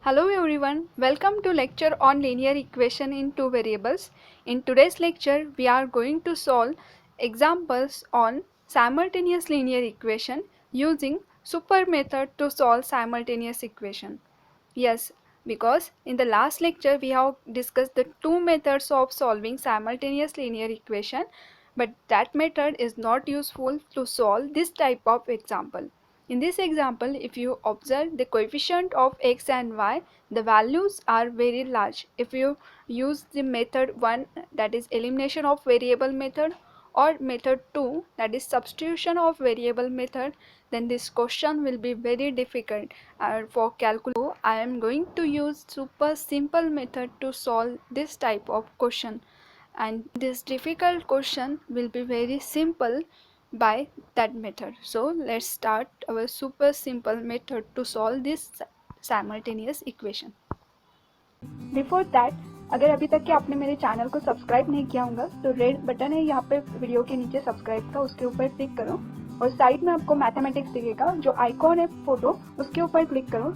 Hello everyone, welcome to lecture on linear equation in two variables. In today's lecture, we are going to solve examples on simultaneous linear equation using super method to solve simultaneous equation. Yes, because in the last lecture we have discussed the two methods of solving simultaneous linear equation, but that method is not useful to solve this type of example. In this example, if you observe the coefficient of x and y, the values are very large. If you use the method 1, that is elimination of variable method, or method 2, that is substitution of variable method, then this question will be very difficult. For calculus, I am going to use super simple method to solve this type of question, and this difficult question will be very simple by that method. So let's start our super simple method to solve this simultaneous equation. Before that, अगर अभी तक के आपने मेरे channel को subscribe नहीं किया होगा तो रेड बटन है यहाँ पे वीडियो के नीचे सब्सक्राइब का, उसके ऊपर क्लिक करो और साइड में आपको मैथमेटिक्स दिखेगा, जो आइकॉन है फोटो उसके ऊपर क्लिक करो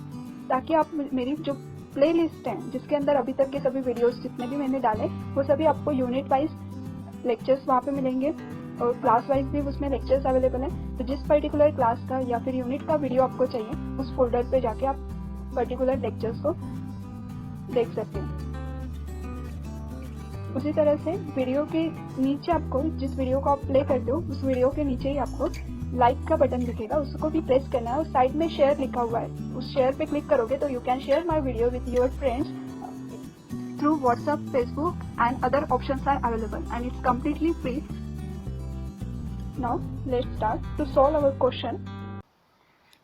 ताकि आप मेरी जो प्लेलिस्ट है जिसके अंदर अभी तक के सभी वीडियोस जितने भी मैंने डाले वो सभी आपको यूनिट वाइज लेक्चर्स वहाँ पे मिलेंगे और क्लास वाइज भी उसमें लेक्चर्स अवेलेबल हैं। तो जिस पर्टिकुलर क्लास का या फिर यूनिट का वीडियो आपको चाहिए उस फोल्डर पे जाके आप पर्टिकुलर लेक्चर्स को देख सकते हैं। उसी तरह से वीडियो के नीचे आपको जिस वीडियो को आप प्ले करते हो उस वीडियो के नीचे ही आपको लाइक का बटन दिखेगा, उसको भी प्रेस करना है और साइड में शेयर लिखा हुआ है, उस शेयर पे क्लिक करोगे तो you can share my video with your friends through WhatsApp, Facebook and other options are available and it's completely free. Now let's start to solve our question.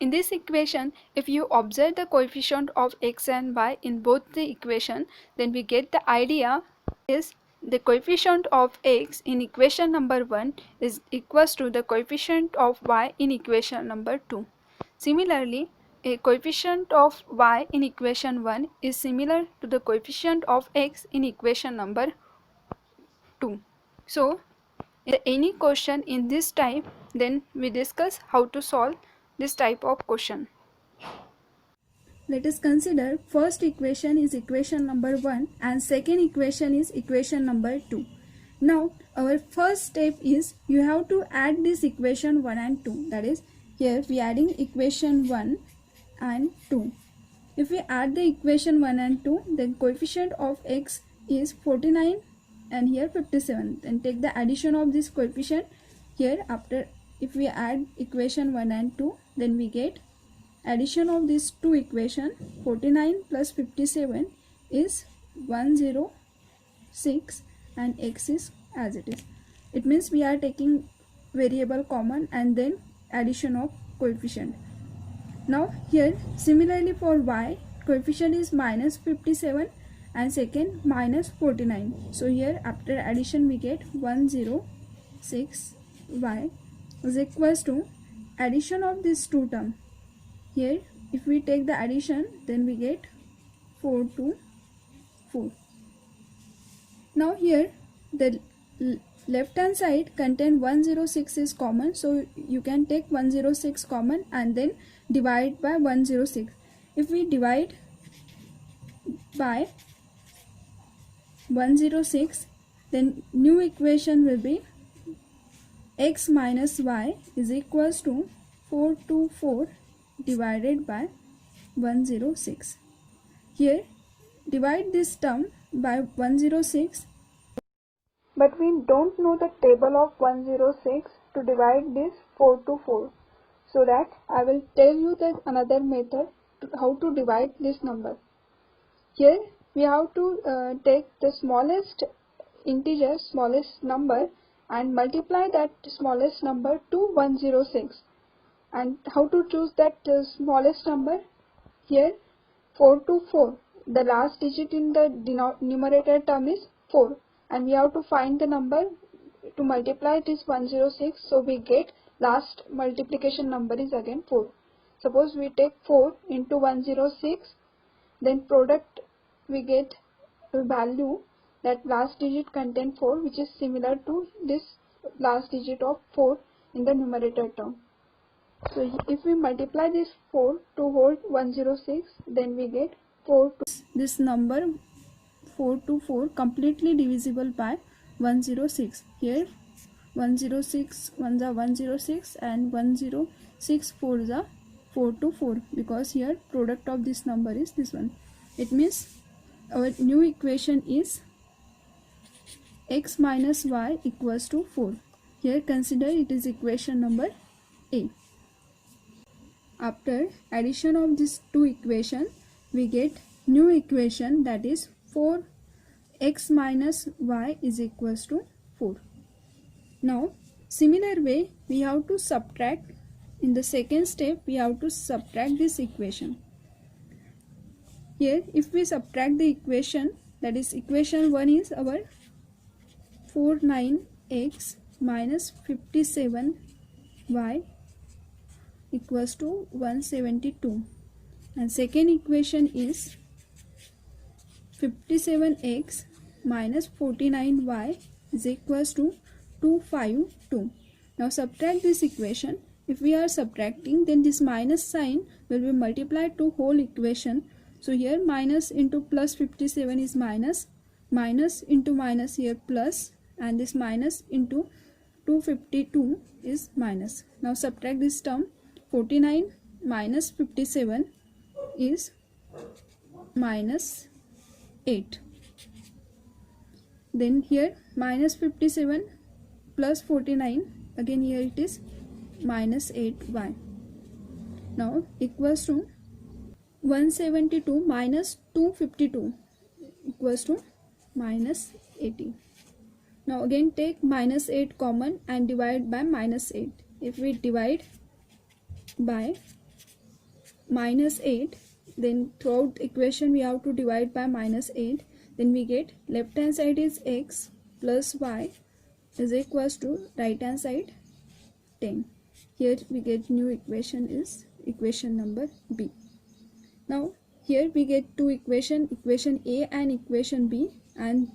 In this equation, if you observe the coefficient of x and y in both the equation, then we get the idea is the coefficient of x in equation number 1 is equals to the coefficient of y in equation number 2. Similarly, a coefficient of y in equation 1 is similar to the coefficient of x in equation number 2. So, if any question in this type, then we discuss how to solve this type of question. Let us consider first equation is equation number 1 and second equation is equation number 2. Now our first step is you have to add this equation 1 and 2. That is, here we are adding equation 1 and 2. If we add the equation 1 and 2, then coefficient of x is 49 and here 57. Then take the addition of this coefficient here. After, if we add equation 1 and 2, then we get addition of these two equation 49 plus 57 is 106 and x is as it is. It means we are taking variable common and then addition of coefficient. Now here similarly for y, coefficient is minus 57 and second minus 49. So here after addition we get 106 y is equals to addition of these two terms. Here if we take the addition then we get 4 to 4. Now here the left hand side contain 106 is common, so you can take 106 common and then divide by 106. If we divide by 106, then new equation will be x minus y is equals to 4 to 4 divided by 106. Here divide this term by 106, but we don't know the table of 106 to divide this 4 to 4. So that I will tell you that another method how to divide this number. Here we have to take the smallest integer, smallest number, and multiply that smallest number to 106. And how to choose that smallest number? Here 4 to 4, the last digit in the numerator term is 4 and we have to find the number to multiply this 106, so we get last multiplication number is again 4. Suppose we take 4 into 106, then product we get a value that last digit contain 4, which is similar to this last digit of 4 in the numerator term. So if we multiply this 4 to hold 106, then we get 4 to this number 4 to 4 completely divisible by 106. Here 106 1s are 106 and 106 4s are 4 to 4, because here product of this number is this one. It means our new equation is x minus y equals to 4. Here consider it is equation number A. After addition of these two equations, we get new equation, that is 4x minus y is equals to 4. Now similar way we have to subtract. In the second step we have to subtract this equation. Here if we subtract the equation, that is equation 1 is our 49x minus 57y equals to 172, and second equation is 57x minus 49y is equals to 252. Now subtract this equation. If we are subtracting, then this minus sign will be multiplied to whole equation. So here minus into plus 57 is minus, minus into minus here plus, and this minus into 252 is minus. Now subtract this term. 49 minus 57 is minus 8. Then here minus 57 plus 49, again here it is minus 8y. Now equals to 172 minus 252 equals to minus 80. Now again take minus 8 common and divide by minus 8. If we divide by minus 8, then throughout equation we have to divide by minus 8. Then we get left hand side is x plus y is equals to right hand side 10. Here we get new equation is equation number B. Now here we get two equation, equation A and equation B, and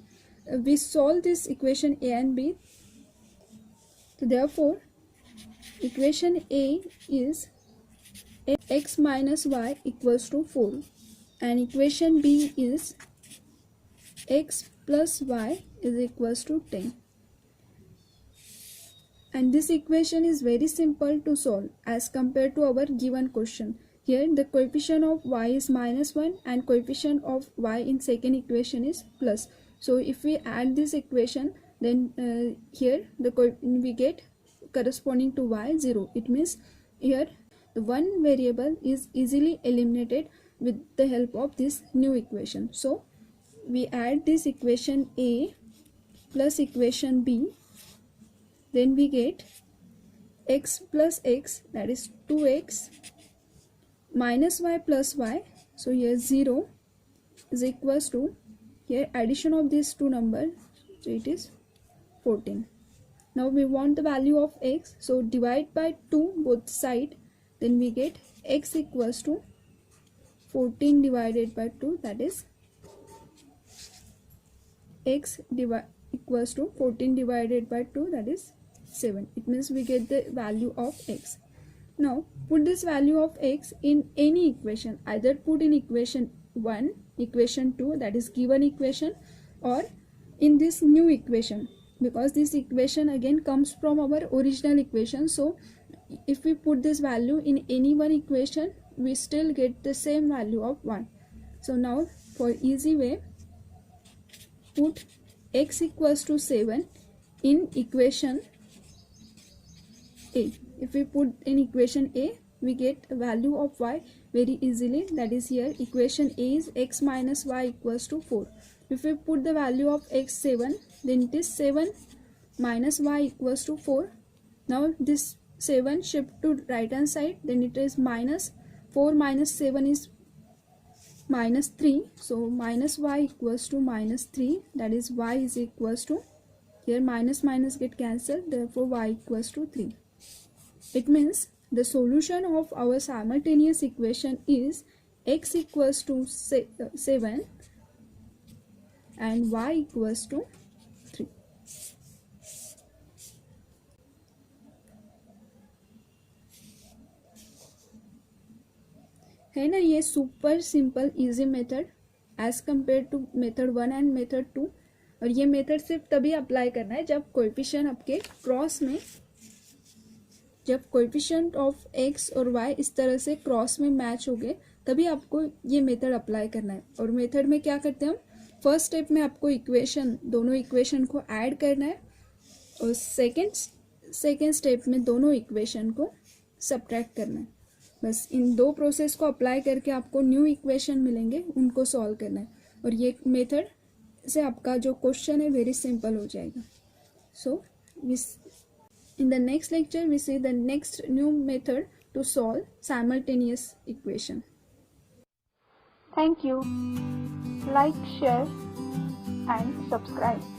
we solve this equation A and B. So therefore equation A is x minus y equals to 4, and equation B is x plus y is equals to 10. And this equation is very simple to solve as compared to our given question. Here the coefficient of y is minus 1 and coefficient of y in second equation is plus. So if we add this equation, then here we get corresponding to y 0. It means here the one variable is easily eliminated with the help of this new equation. So we add this equation A plus equation B, then we get x plus x, that is 2x minus y plus y. So here 0 is equals to, here addition of these two numbers, so it is 14. Now we want the value of x, so divide by 2 both side, then we get x equals to 14 divided by 2, that is x equals to 14 divided by 2, that is 7. It means we get the value of x. Now put this value of x in any equation, either put in equation 1, equation 2, that is given equation, or in this new equation, because this equation again comes from our original equation. So if we put this value in any one equation, we still get the same value of 1. So now for easy way, put x equals to 7 in equation A. If we put in equation A, we get a value of y very easily, that is here equation A is x minus y equals to 4. If we put the value of x 7, then it is 7 minus y equals to 4. Now this 7 shift to right hand side, then it is minus 4 minus 7 is minus 3. So minus y equals to minus 3, that is y is equals to, here minus minus get cancelled, therefore y equals to 3. It means the solution of our simultaneous equation is x equals to 7 and y equals to 3. है ना, ये super simple easy method as compare to method 1 and method 2। और ये method सिर्फ तभी apply करना है जब कोएफिशिएंट आपके क्रॉस में, जब कोएफिशिएंट ऑफ एक्स और वाई इस तरह से क्रॉस में मैच हो गए, तभी आपको ये मेथड अप्लाई करना है। और मेथड में क्या करते हैं हम, फर्स्ट स्टेप में आपको इक्वेशन, दोनों इक्वेशन को ऐड करना है, और सेकेंड स्टेप में दोनों इक्वेशन को सब्ट्रैक्ट करना है। बस इन दो प्रोसेस को अप्लाई करके आपको न्यू इक्वेशन मिलेंगे, उनको सॉल्व करना है। और ये मेथड से आपका जो क्वेश्चन है वेरी सिंपल हो जाएगा। सो in the next lecture we see the next new method to solve simultaneous equation. Thank you. Like, share and subscribe.